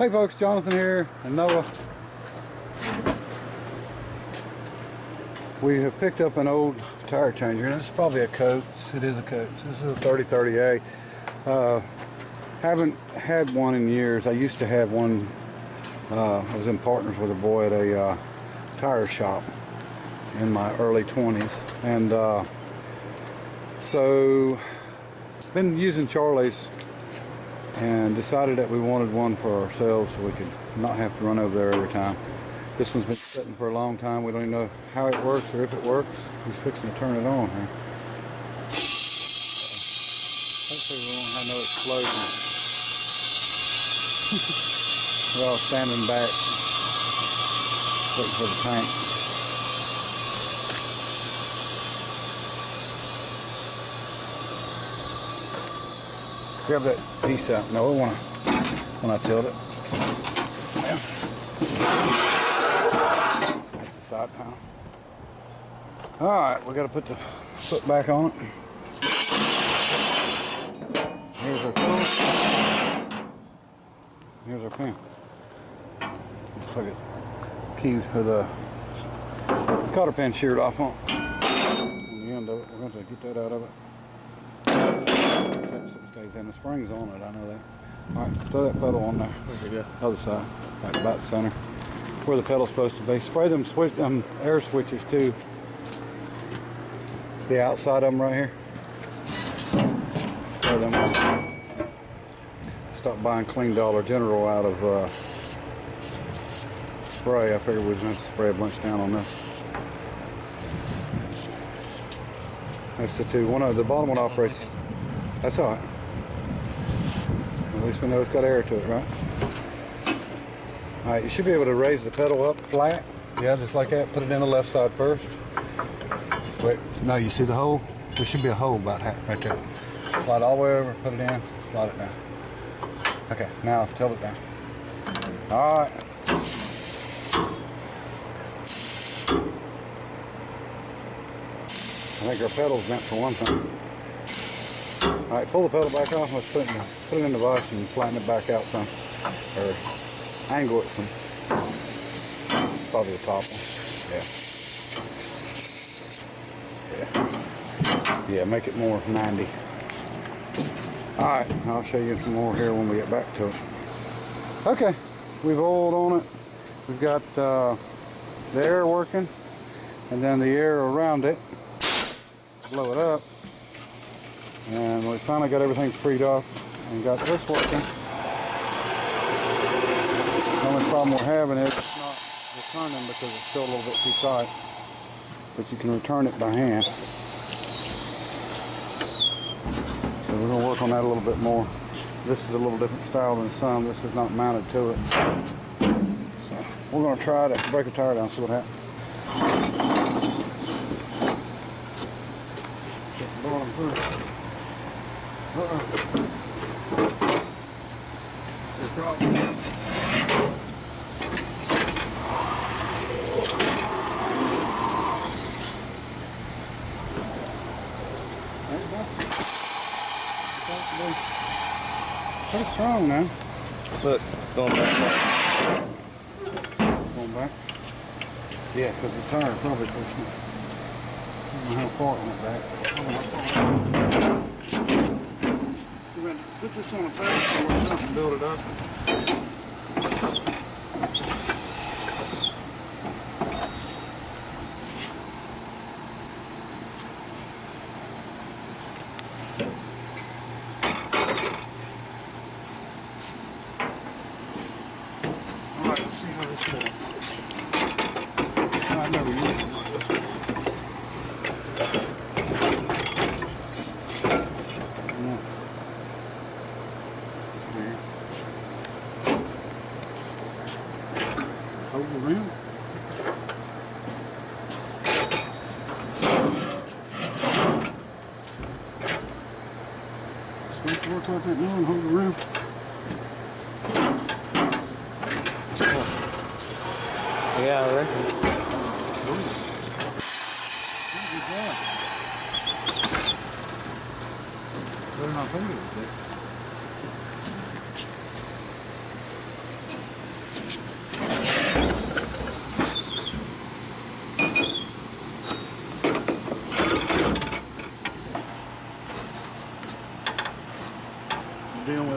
Hey folks, Jonathan here and Noah. We have picked up an old tire changer, and it's probably a Coates. It is a Coates. This is a 3030A. Haven't had one in years. I used to have one. I was in partners with a boy at a tire shop in my early 20s, and so been using Charlie's and decided that we wanted one for ourselves so we could not have to run over there every time. This one's been sitting for a long time. We don't even know how it works or if it works. He's fixing to turn it on here. Hopefully we won't have no explosion. We're all standing back waiting for the tank. Grab that piece out. No, when I tilt it. Yeah. That's the side panel. Alright, we got to put the foot back on it. Here's our tool. Here's our pin. Looks like a key for the cotter pin sheared off on the end of it. We're going to get that out of it. So it stays in. The spring's on it, I know that. Alright, throw that pedal on there. There we go. Other side, like about the center. Where the pedal's supposed to be. Spray them air switches too. The outside of them right here. Spray them on. Stop buying clean Dollar General out of spray. I figured we was going to spray a bunch down on this. That's the two. The bottom one operates. That's all right. At least we know it's got air to it, right? All right, you should be able to raise the pedal up flat. Yeah, just like that. Put it in the left side first. Wait, no, you see the hole? There should be a hole about half right there. Slide all the way over, put it in, slide it down. Okay, now tilt it down. All right. I think our pedal's meant for one thing. All right, pull the pedal back off. Let's put it in the vise and flatten it back out some, or angle it some. Probably the top one. Yeah. Yeah, make it more 90. All right, I'll show you some more here when we get back to it. Okay, we've oiled on it. We've got the air working, and then the air around it. Blow it up. And we finally got everything freed off and got this working. The only problem we're having is it's not returning because it's still a little bit too tight. But you can return it by hand. So we're going to work on that a little bit more. This is a little different style than some. This is not mounted to it. So we're going to try to break a tire down and see what happens. Get the bottom first. Uh-oh. That's the problem. Pretty strong now. Look, it's going back. Going back? Yeah, because the tire probably pushed it. I don't know how far it went back. We're going to put this on a pedestal and build it up. Alright, let's see how this goes. I've never used it like this. Hold the rim. Supposed to work like that now and hold the rim. Yeah, I reckon. Good job. Better not think of it.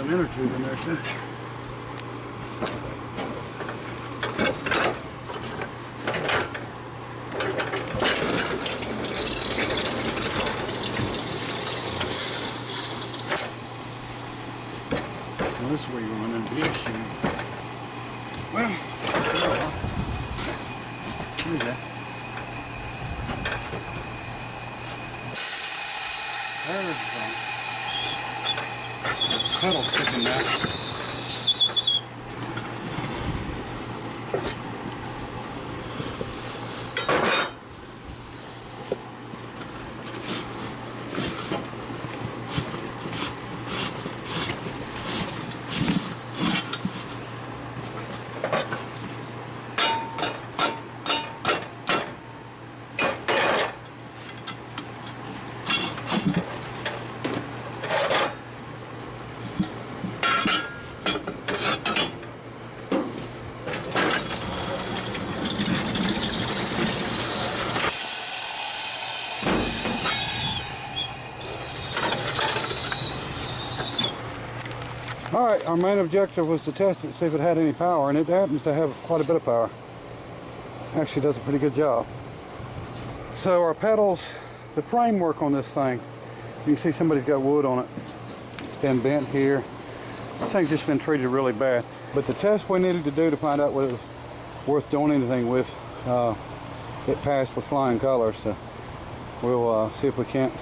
an inner tube in there too. Well, this is where you run into the issue. Well, here's that. There's the pedal sticking down. Alright, our main objective was to test it, see if it had any power, and it happens to have quite a bit of power. Actually does a pretty good job. So our pedals, the framework on this thing, you can see somebody's got wood on it. It's been bent here. This thing's just been treated really bad. But the test we needed to do to find out whether it was worth doing anything with, it passed with flying colors. So we'll see if we can't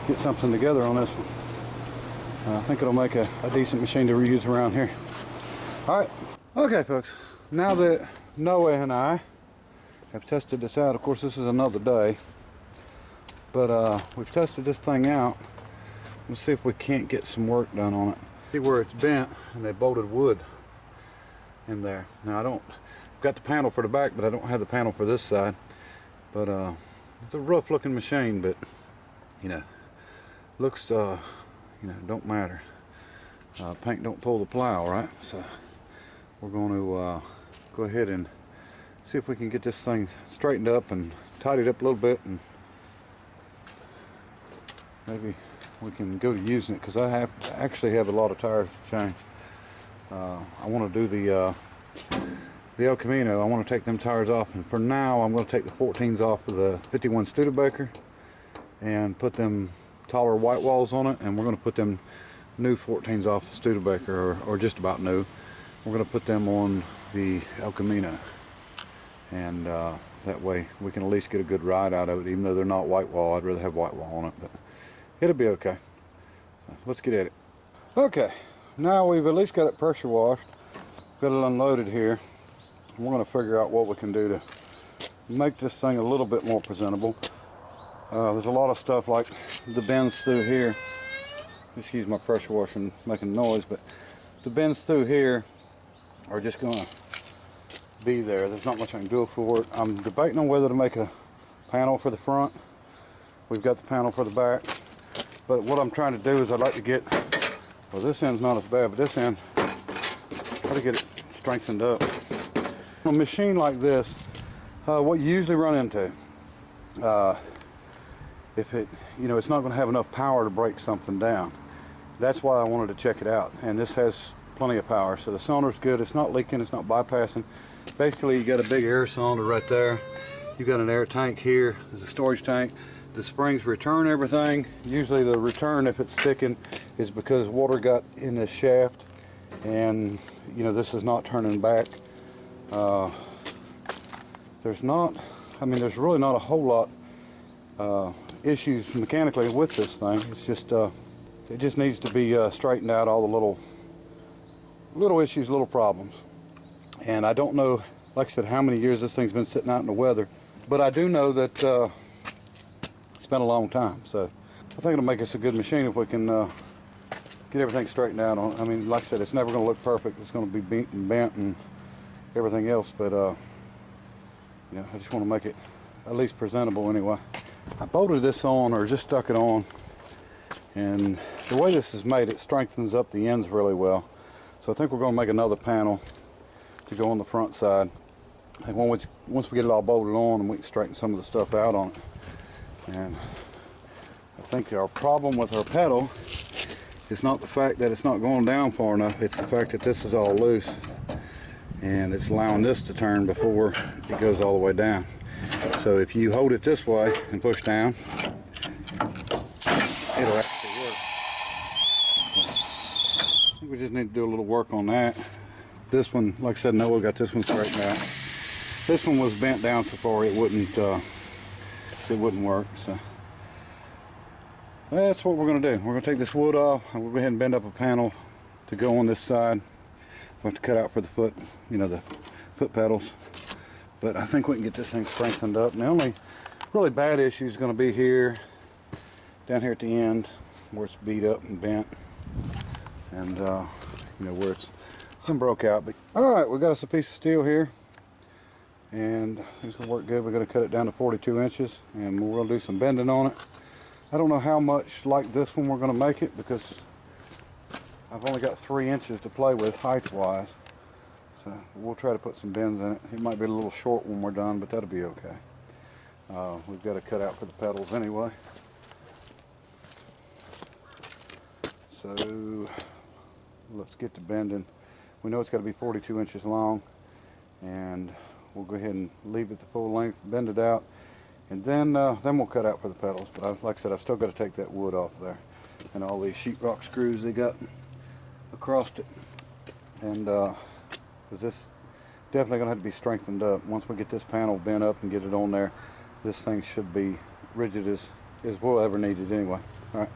get something together on this one. I think it'll make a decent machine to reuse around here. Alright, okay folks, now that Noah and I have tested this out, of course this is another day, but we've tested this thing out. Let's see if we can't get some work done on it. See where it's bent, and they bolted wood in there. Now I've got the panel for the back, but I don't have the panel for this side. But it's a rough looking machine, but you know, looks you know, don't matter. Paint don't pull the plow, right? So we're going to go ahead and see if we can get this thing straightened up and tidied up a little bit, and maybe we can go to using it, because I actually have a lot of tires to change. I want to do the El Camino. I want to take them tires off, and for now I'm going to take the 14s off of the 51 Studebaker and put them taller white walls on it, and we're going to put them new 14s off the Studebaker, or just about new. We're going to put them on the El Camino, and that way we can at least get a good ride out of it, even though they're not white wall. I'd rather have white wall on it, but it'll be okay. So let's get at it. Okay, now we've at least got it pressure washed, got it unloaded here. We're going to figure out what we can do to make this thing a little bit more presentable. There's a lot of stuff like the bends through here. Excuse my pressure washing making noise, but the bends through here are just going to be there. There's not much I can do for it. I'm debating on whether to make a panel for the front. We've got the panel for the back, but what I'm trying to do is I'd like to get, well, this end's not as bad, but this end, try to get it strengthened up. On a machine like this, what you usually run into, if it, you know, it's not going to have enough power to break something down. That's why I wanted to check it out, and this has plenty of power. So the cylinder's good, it's not leaking, it's not bypassing. Basically you got a big air cylinder right there, you got an air tank here, there's a storage tank. The springs return everything. Usually the return, if it's thickened, is because water got in this shaft, and you know, this is not turning back. There's really not a whole lot issues mechanically with this thing. It's just it just needs to be straightened out, all the little issues, little problems. And I don't know, like I said, how many years this thing's been sitting out in the weather, but I do know that it's been a long time. So I think it'll make us a good machine if we can get everything straightened out on it. I mean, like I said, it's never going to look perfect. It's going to be beat and bent and everything else, but you know, I just want to make it at least presentable anyway. I bolted this on, or just stuck it on, and the way this is made, it strengthens up the ends really well. So I think we're going to make another panel to go on the front side, and once we get it all bolted on, and we can straighten some of the stuff out on it. And I think our problem with our pedal It's not the fact that it's not going down far enough, it's the fact that this is all loose. And it's allowing this to turn before it goes all the way down. So if you hold it this way and push down, it'll actually work. I think we just need to do a little work on that. This one, like I said, Noah got this one straightened out. This one was bent down so far it wouldn't work. So that's what we're going to do. We're going to take this wood off and we'll go ahead and bend up a panel to go on this side. We'll have to cut out for the foot, you know, the foot pedals. But I think we can get this thing strengthened up. And the only really bad issue is going to be here, down here at the end, where it's beat up and bent, and you know, where it's some broke out. But all right, we got us a piece of steel here, and it's going to work good. We're going to cut it down to 42 inches, and we'll do some bending on it. I don't know how much like this one we're going to make it, because I've only got 3 inches to play with height-wise. So we'll try to put some bends in it. It might be a little short when we're done, but that'll be okay. We've got to cut out for the pedals anyway. So let's get to bending. We know it's got to be 42 inches long, and we'll go ahead and leave it the full length, bend it out, and then we'll cut out for the pedals. But like I said, I've still got to take that wood off there and all these sheetrock screws they got across it, and because this definitely going to have to be strengthened up. Once we get this panel bent up and get it on there, this thing should be rigid as we'll ever need it anyway. All right.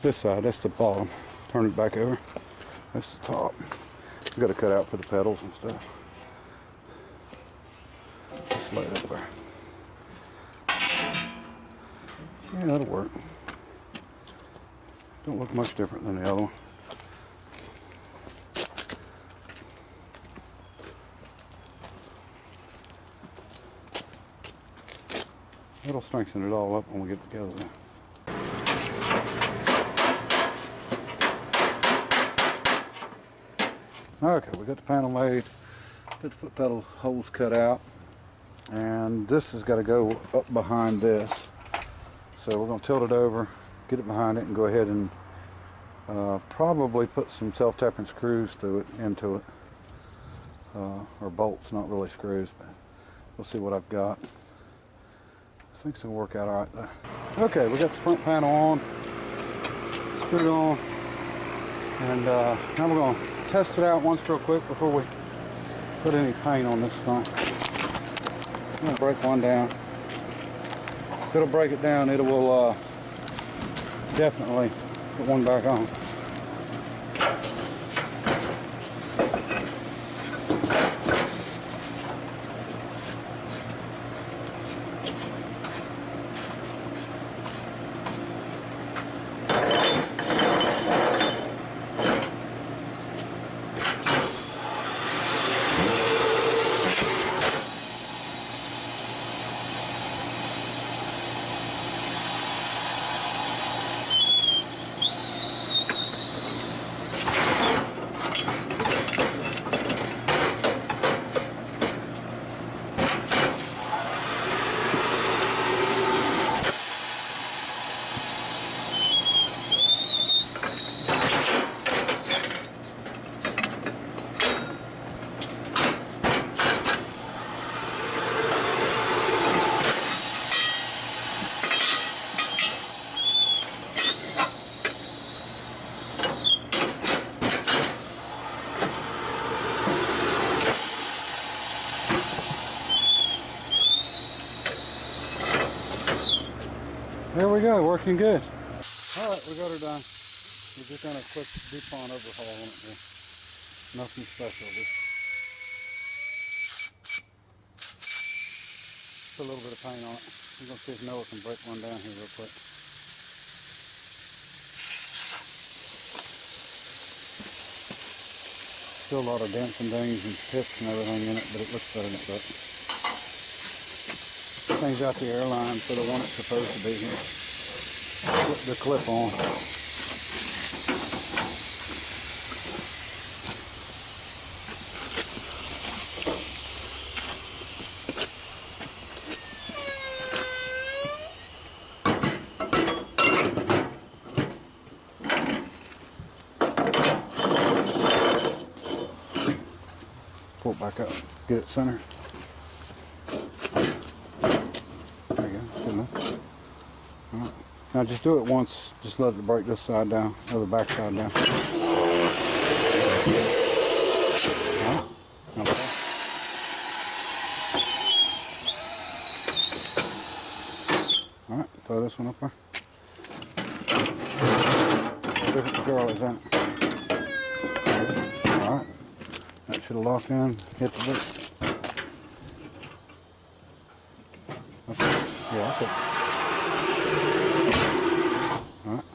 This side, that's the bottom. Turn it back over. That's the top. We've got to cut out for the pedals and stuff. Just lay it up there. Yeah, that'll work. Don't look much different than the other one. It'll strengthen it all up when we get together. Okay, we got the panel made, got the foot pedal holes cut out, and this has got to go up behind this. So we're going to tilt it over, get it behind it, and go ahead and Probably put some self-tapping screws into it, or bolts, not really screws, but we'll see what I've got. I think it's gonna work out all right there. Okay, we got the front panel on, screwed on, and now we're gonna test it out once real quick before we put any paint on this front. I'm gonna break one down. If it'll break it down, it will definitely put one back on. There we go, working good. All right, we got her done. We're just done a quick DuPont overhaul on it here. Nothing special, just put a little bit of paint on it. We're gonna see if Noah can break one down here real quick. Still a lot of dents and dings and pips and everything in it, but it looks better than it looks. Change out the airline for the one it's supposed to be here. Put the clip on. Pull it back up, get it centered. There you go, good enough. All right. Now just do it once, just let it break this side down, or the back side down. All right. Okay. All right, throw this one up there. Different girl is that? All right. That should have locked in, hit the boot. Okay. Yeah, that's it. All right.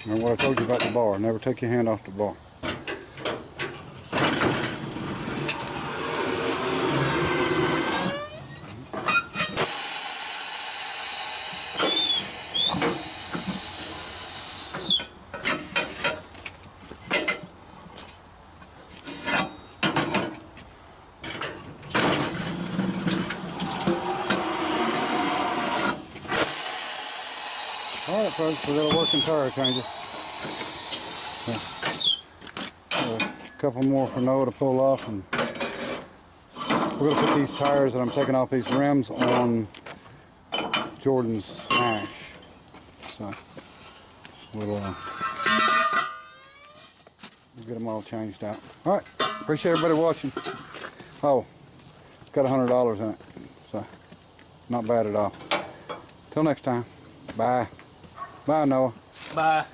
Remember what I told you about the bar. Never take your hand off the bar. Alright folks, we got a working tire changer. A couple more for Noah to pull off, and we're going to put these tires that I'm taking off these rims on Jordan's Ash. So we'll get them all changed out. Alright, appreciate everybody watching. Oh, it's got $100 in it, so not bad at all. Till next time, bye. Bye, Noah. Bye.